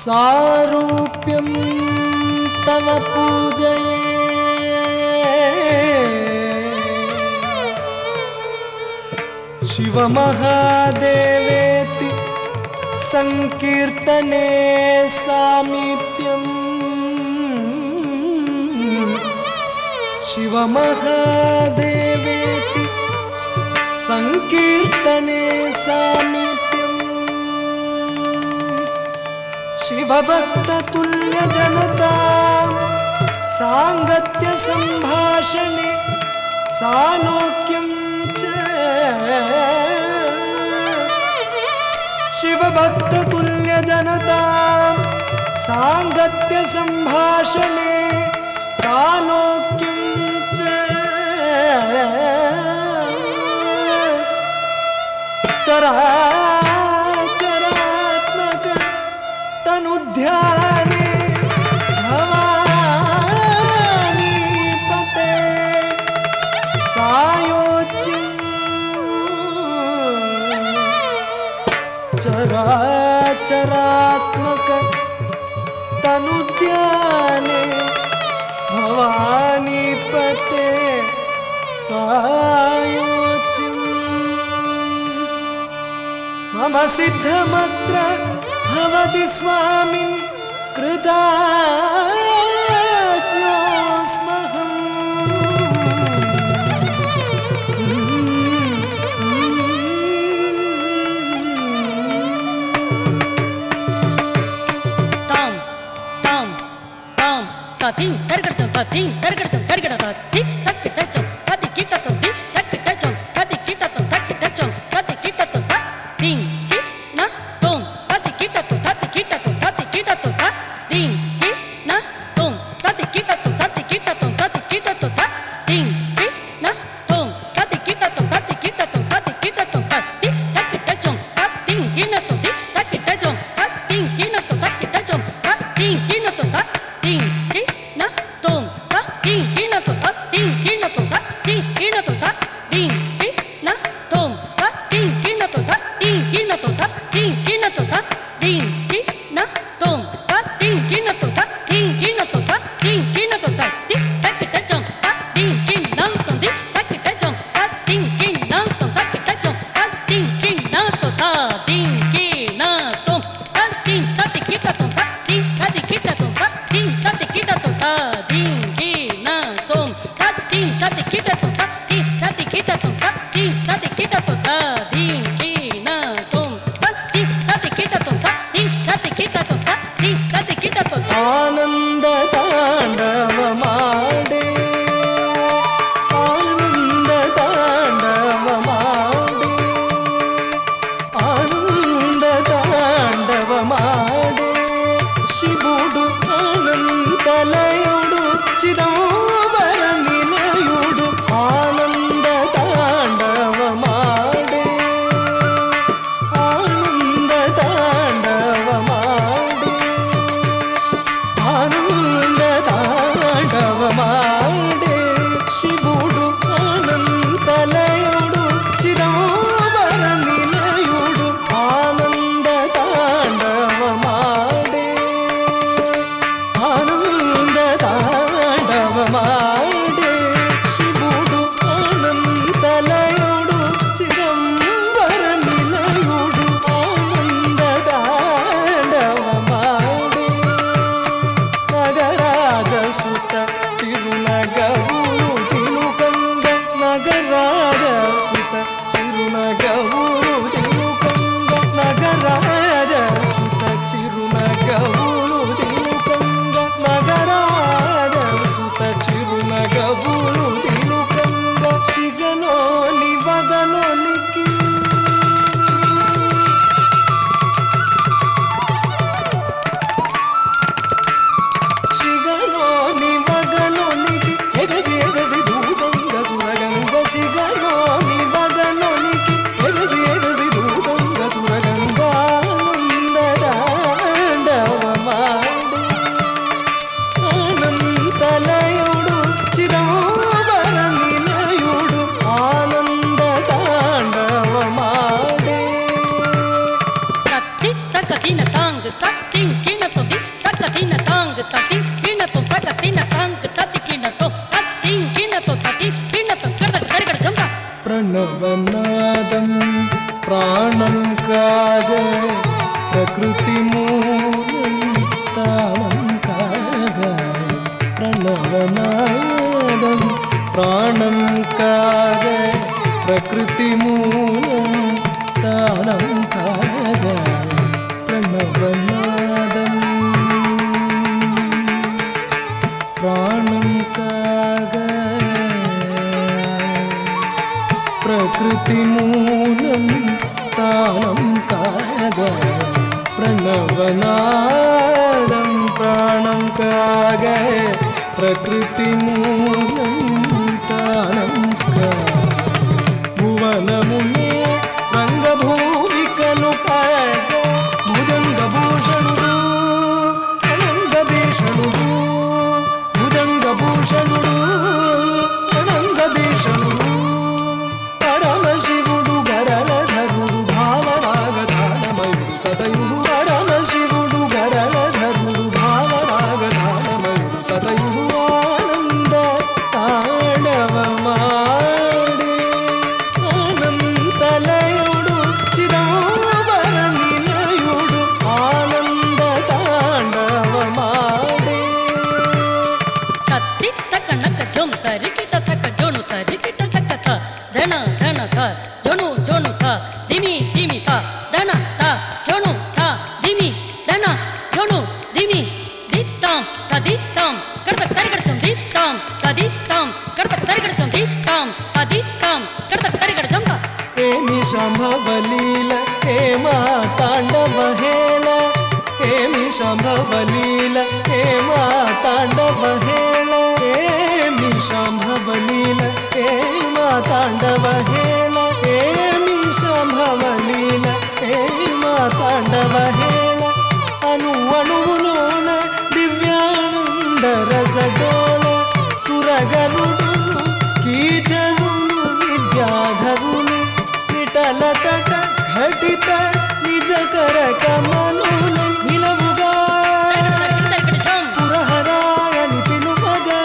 सारूप्यं तव पूजये शिवमहादेवेति संकीर्तने सामीप्यम् शिवमहादेवेति संकीर्तने सामीप्यम् शिवभक्ततुल्यजनता सांगत्य संभाषणे सालोक्यं च शिवभक्ततुल्यजनता सांगत्य संभाषणे सालोक्यं च चराचरात्मक तनुध्याने भवानीपते सायोच्यं चराचरात्मक तनुध्याने भवानीपते सायोच्यं मम सिद्धमत्र भवति स्वामिन् कृताज्ञोऽस्महम् Tatin tergertum tatin tergertum tergertum tatin tak tacong tati kita tu tin tak tacong tati kita tu tak tacong tati kita tu tatin ki na tom tati kita tu tati kita tu tati kita tu tatin ki na tom tati kita tu tati kita tu tati kita tu tatin ki na tom tati kita tu tati kita tu tati kita tu tatin tak tacong tatin ki na tu tin tak tacong tatin ki na tu tak tacong tatin ki na tu tatin आनंद तांडव माडे आनंद तांडव माडे आनंद तांडव माडे शिवुडु अनंतलयुडु चिदंबर निलयुडु आनंद तांडव माडे आनंद तांडव माडे आनंद तांडव माडे शिवुडु अनंतलयुडु चिदंबर निलयुडु आनंद तांडव माडे आनंद तांडव माडे शिवुडु अनंतलयुडु चिदंबर निलयुडु आनंद तांडव माडे नगराजसुत चिरुनगवुलु चिलुकंद नगराजसुत चिरुनगवुलु चिलुकंद नगराजसुत चिरुनगवुलु चिलुकंद नगराजसुत चिरुनगवुलु चिलुकंद शिगनोनि वदनोनिकी शिगनोनि वदनोनिकी एगसि एगसि दूतंग सुरगंग शिगनोनि वदनोनिकी एगसि एगसि दूतंग सुरगंग आनंद तांडव माडे अनंतलयुडु चिदंबर निलयुडु आनंद तांडव माडे tati tak tina tang tatin kina to ప్రకృతి మూలం తాళం కాగా ప్రణవనాదం ప్రాణం కాగా ప్రకృతి మూలం తాళం కాగా ప్రణవనాదం ప్రాణం కాగా ప్రకృతి మూలం తాళం కాగా ప్రణవనాదం ప్రాణం కాగా ప్రకృతి మూలం తాళం కాగా భువనమునే రంగభూమికను కాగా భుజంగభూషణుడు అనంగభీషణుడు భుజంగభూషణుడు అనంగభీషణుడు పరమశివుడు గరళధరుడు భావరాగధానమయుడు సదయుడు పరమశివుడు గరళధరుడు భావరాగధానమయుడు సదయుడు ఆనంద తాండవమాడే అనంతలయుడు చిదంబర నిలయుడు ఆనంద తాండవమాడే తత్తి తక నక జొం తరికిట తక జొను తరికిట తక త ధన ధన త జొను జొను త దిమి దిమి త ధన త జొను త దిమి ధన జొను దిమి దిత్తాం తదిత్తాం కడత తరిగడచం దిత్తాం తదిత్తాం కడత తరిగడచం దిత్తాం తదిత్తాం కడత తరిగడచం త ఏమి సంభవలీల ఏమా తాండవ హేళ ఏమి సంభవలీల ఏమా తాండవ హేళ ఏమి సంభవలీల ఏమా తాండవ హేళ ఏమి సంభవలీల ఏమా తాండవ హేళ అణు అణువులోన దివ్యానంద రసడోళ సురగరుడు కీచరులు విద్యాధరులు విఠల తట ఘటిత నిజకర కమనులు నిలవుగా పురహరాయని పిలువగా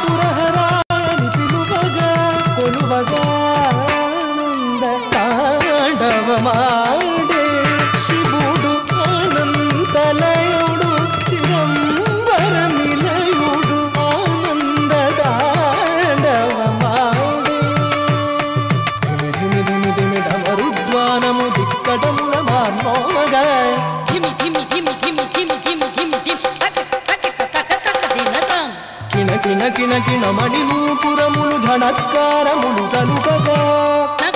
పురహరాయని పిలువగా కొలువగా ఆనంద తాండవమాడే శివుడు అనంతలయుడు చిదంబర నిలయుడు ఆనంద తాండవమాడే ధిమి ధిమి ధిమి డమరుద్వానము దిక్కటముల మార్మోమగా ధిమి ధిమి ధిమి ధిమి ధిమి ధిమి ధిమి ధిమి తక తక తక తక దినతాం కిణ కిణ కిణ కిణ మణినూపురములు ఝణత్కారములు సలుకగా నక